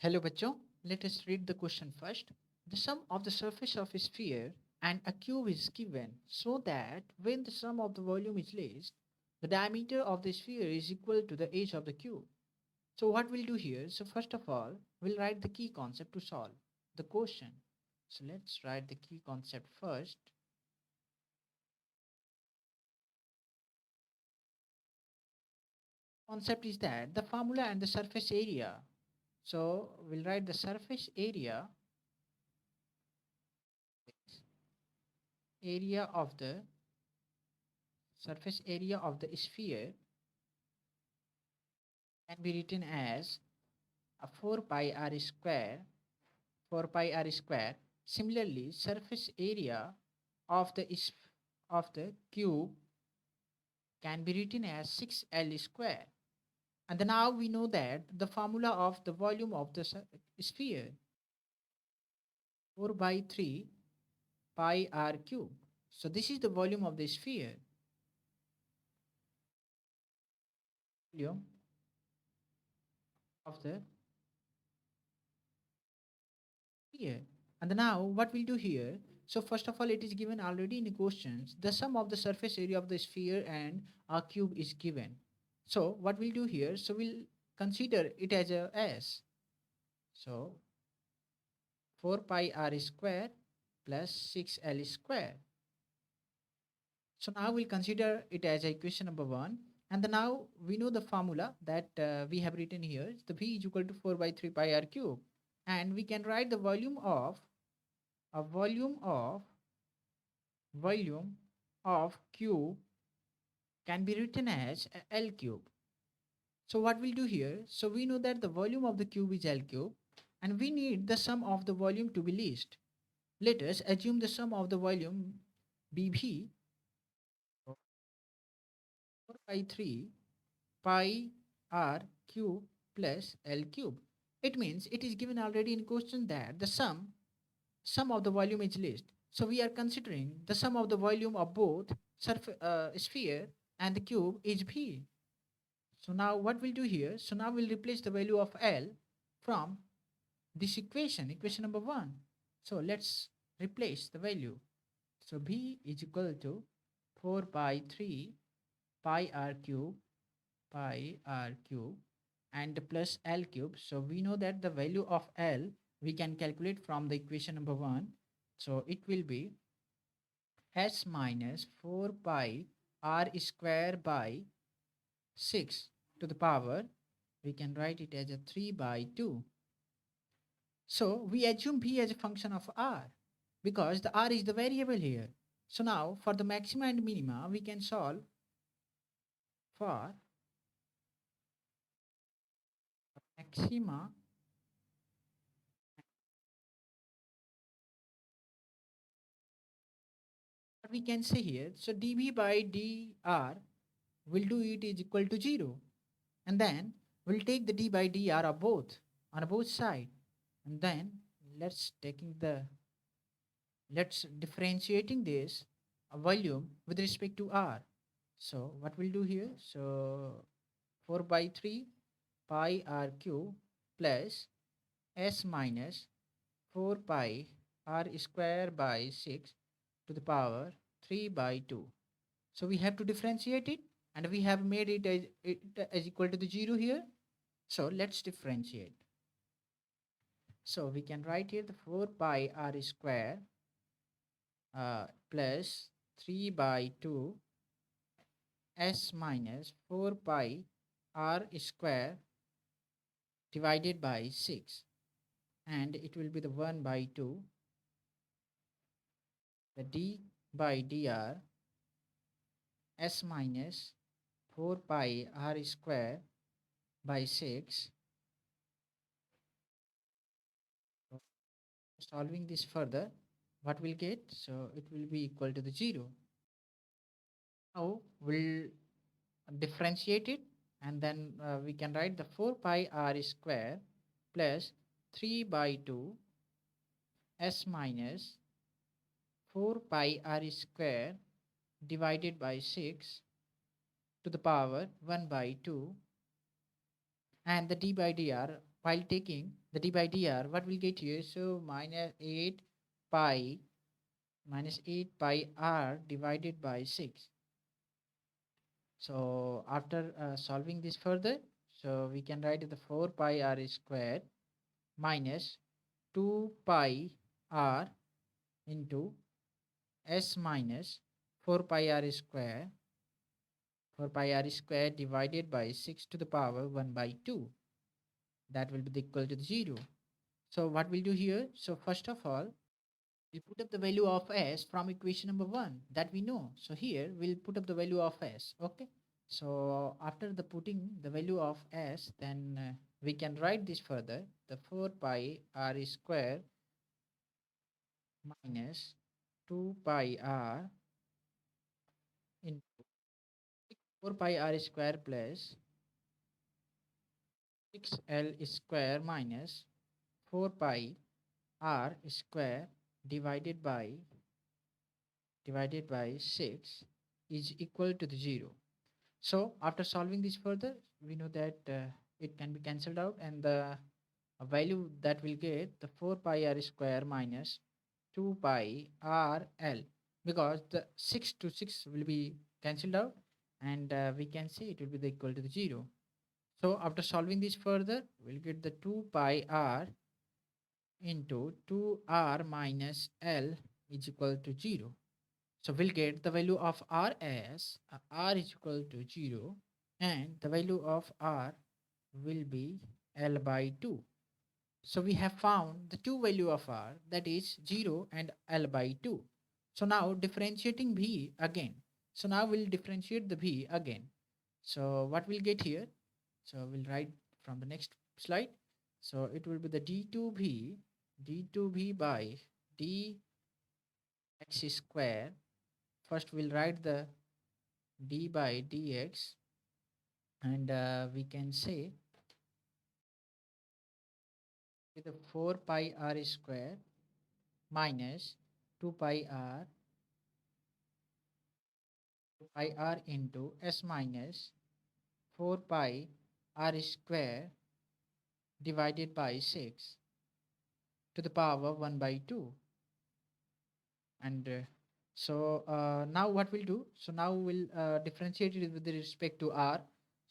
Hello बच्चों, let us read the question first. The sum of the surface of a sphere and a cube is given so that when the sum of the volume is least, the diameter of the sphere is equal to the age of the cube. So what we'll do here, so first of all, we'll write the key concept to solve the question. So let's write the key concept first. Concept is that the formula and the surface area. So we'll write the surface area of the surface area of the sphere can be written as a 4 pi r square 4 pi r square. Similarly, surface area of the cube can be written as 6l square. And then now we know that the formula of the volume of the sphere 4 by 3 pi r cube. So this is the volume of the sphere. Volume of the sphere. And then now what we'll do here, so first of all, it is given already in the questions. The sum of the surface area of the sphere and a cube is given. So what we'll do here, so we'll consider it as a S. So 4 pi r square plus 6l square. So now we'll consider it as equation number 1. And then now we know the formula that we have written here. The V is equal to 4 by 3 pi r cube. And we can write the volume of cube can be written as L cube. So what we'll do here, so we know that the volume of the cube is L cube and we need the sum of the volume to be least. Let us assume the sum of the volume BV 4 by 3 pi r cube plus L cube. It means it is given already in question that the sum of the volume is least. So we are considering the sum of the volume of both sphere and the cube is V. So now what we'll do here, so now we'll replace the value of L from this equation number 1. So let's replace the value. So B is equal to 4 by 3 pi r cube and plus L cube. So we know that the value of L we can calculate from the equation number 1. So it will be S minus 4 pi r square by 6 to the power, we can write it as a 3 by 2. So we assume B as a function of R because the R is the variable here. So now for the maxima and minima, we can solve for maxima. What we can say here, so dB by dr will do it is equal to 0. And then we'll take the d by dr of both on both side. And then let's taking the let's differentiating this volume with respect to r. So what we'll do here, so 4 by 3 pi r cube plus s minus 4 pi r square by 6 to the power 3 by 2. So we have to differentiate it and we have made it as equal to the 0 here. So let's differentiate. So we can write here the 4 pi r square plus 3 by 2 s minus 4 pi r square divided by 6, and it will be the 1 by 2 the d by dr s minus 4 pi r square by 6. So solving this further, what we'll get, so it will be equal to the 0. Now we'll differentiate it and then we can write the 4 pi r square plus 3 by 2 s minus 4 pi r square divided by 6 to the power 1 by 2, and the d by dr, while taking the d by dr, what we'll get here? So pi minus 8 pi r divided by 6. So after solving this further, so we can write the 4 pi r squared minus 2 pi r into s minus 4 pi r square 4 pi r square divided by 6 to the power 1 by 2. That will be equal to the 0. So what we'll do here? So first of all, we'll put up the value of s from equation number 1 that we know. So here we'll put up the value of s. Okay. So after the putting the value of s, then we can write this further. The 4 pi r square minus 2 pi r into 4 pi r square plus 6l square minus 4 pi r square divided by 6 is equal to the 0. So after solving this further, we know that it can be cancelled out, and the value that will get the 4 pi r square minus 2 pi r l, because the 6 to 6 will be cancelled out, and we can say it will be the equal to the 0. So after solving this further, we'll get the 2 pi r into 2r minus l is equal to 0. So we'll get the value of r as r is equal to 0, and the value of r will be l by 2. So we have found the two value of r, that is 0 and l by 2. So now differentiating v again. So now we'll differentiate the v again. So what we'll get here? So we'll write from the next slide. So it will be the d2v by dx square. First we'll write the d by dx, and we can say with the 4 pi r square minus 2 pi r into s minus 4 pi r square divided by 6 to the power 1 by 2. And now what we'll do? So now we'll differentiate it with respect to r.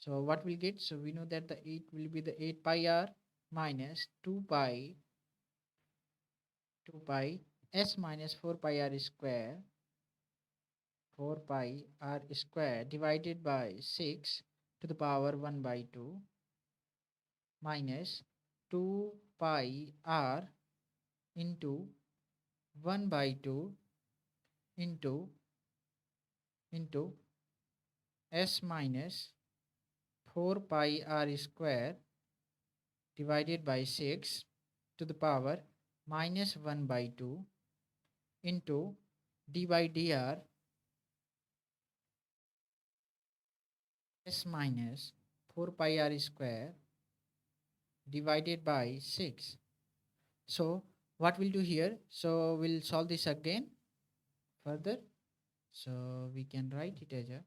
So what we'll get? So we know that the 8 will be the 8 pi r minus 2 pi s minus 4 pi r square 4 pi r square divided by 6 to the power 1 by 2 minus 2 pi r into 1 by 2 into s minus 4 pi r square divided by 6 to the power minus 1 by 2 into d by dr s minus 4 pi r square divided by 6. So what we'll do here? So we'll solve this again further. So we can write it as a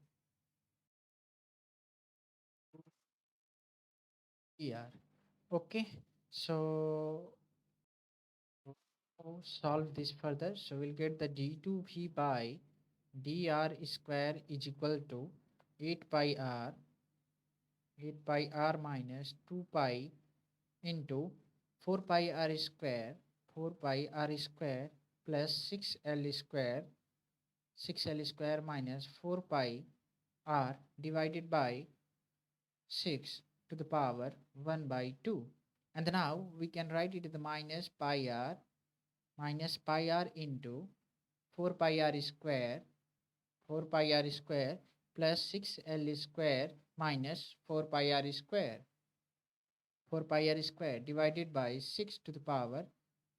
dr. Okay. So solve this further. So we'll get the d2v by dr square is equal to 8 pi r 8 pi r minus 2 pi into 4 pi r square 4 pi r square plus 6l square minus 4 pi r divided by 6 to the power 1 by 2. And now we can write it as the minus pi r into 4 pi r square 4 pi r square plus 6l square minus 4 pi r square 4 pi r square divided by 6 to the power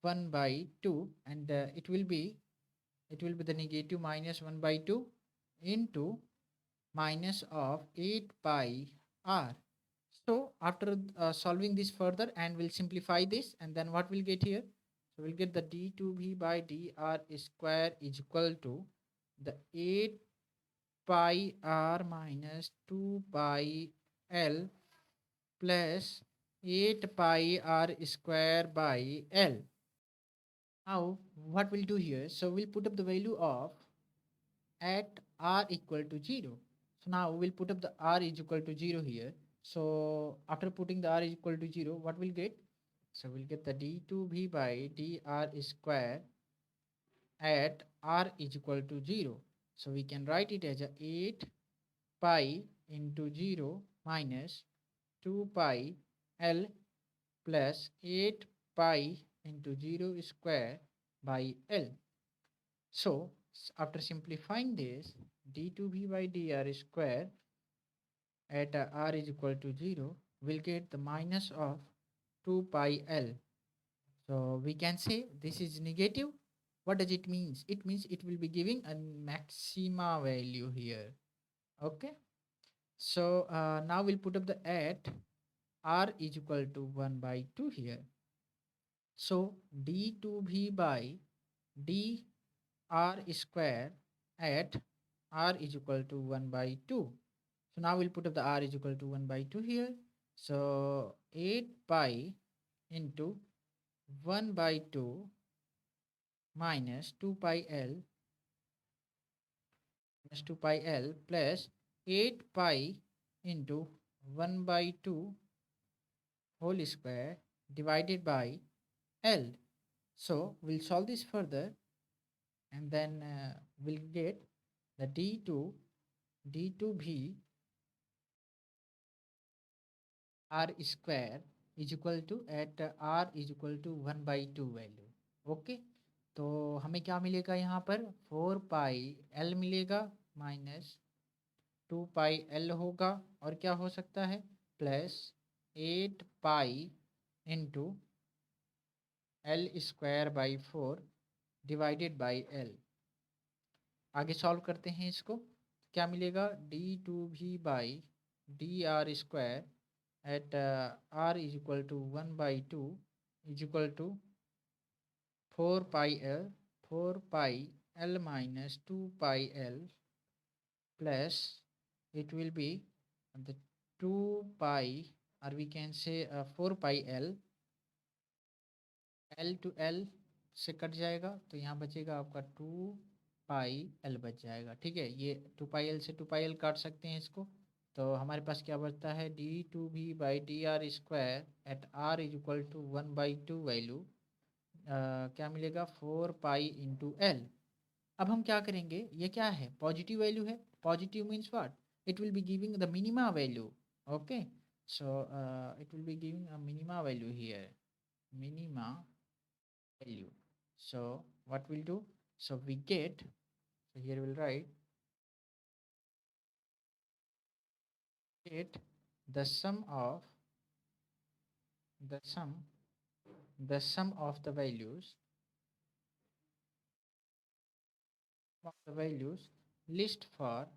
1 by 2, and it will be the negative minus 1 by 2 into minus of 8 pi r. So after solving this further, and we'll simplify this, and then what we'll get here? So we'll get the d2v by dr square is equal to the 8 pi r minus 2 pi l plus 8 pi r square by L. Now what we'll do here, so we'll put up the value of at r equal to 0. So now we'll put up the r is equal to 0 here. So after putting the r is equal to 0, what we'll get? So we'll get the d2v by dr square at r is equal to 0. So we can write it as a 8 pi into 0 minus 2 pi L plus 8 pi into 0 square by L. So after simplifying this, d2v by dr square at r is equal to 0 will get the minus of 2 pi L. So we can say this is negative. What does it mean? It means it will be giving a maxima value here. Okay. So now we'll put up the at r is equal to 1 by 2 here. So d2v by dr square at r is equal to 1 by 2. So now we'll put up the r is equal to 1 by 2 here. So 8 pi into 1 by 2 minus 2 pi L minus 2 pi L plus 8 pi into 1 by 2 whole square divided by L. So we'll solve this further and then we'll get the d2v r square is equal to at r is equal to 1 by 2 value. Okay, तो हमें क्या मिलेगा यहाँ पर 4 pi L मिलेगा minus 2 pi L होगा और क्या हो सकता है plus 8 pi into L square by 4 divided by L. आगे सॉल्व करते हैं इसको. क्या मिलेगा d2v by D R square at r is equal to 1 by 2 is equal to 4 pi l minus 2 pi l plus it will be the 2 pi or we can say 4 pi l to l से cut जाएगा तो यहाँ बचेगा आपका 2 pi L बच जाएगा. ठीक है, ये 2 पाई एल से 2 पाई एल काट सकते हैं इसको. तो हमारे पास क्या बचता है d2v by D R square at r is equal to 1 by 2 value क्या मिलेगा 4 पाई इंटू एल. अब हम क्या करेंगे, ये क्या है पॉजिटिव वैल्यू है. Positive means what, it will be giving the minima value. Okay, so it will be giving a minima value here, minima value. So what we'll do, so we get, so here we'll write get the sum of the sum of the values list for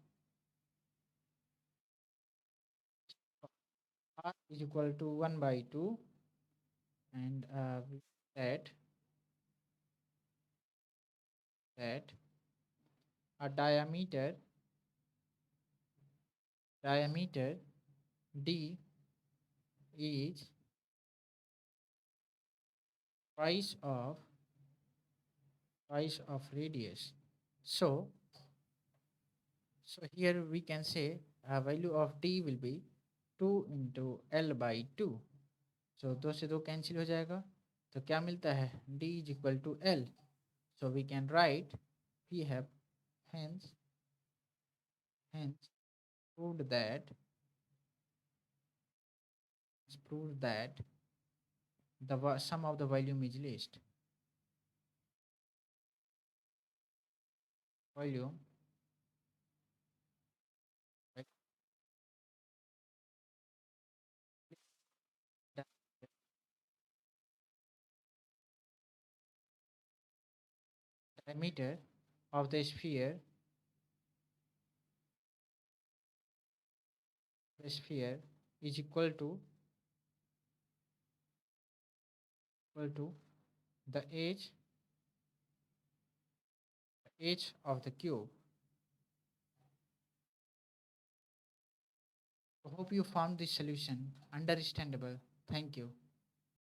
r is equal to 1 by 2 and that a diameter d is twice of radius. So here we can say a value of d will be 2 into l by 2. So 2 से 2 cancel हो जाएगा तो क्या मिलता है d is equal to l. So we can write we have hence proved that the sum of the volume is least. Volume diameter of the sphere is equal to the age of the cube. I hope you found this solution understandable. Thank you.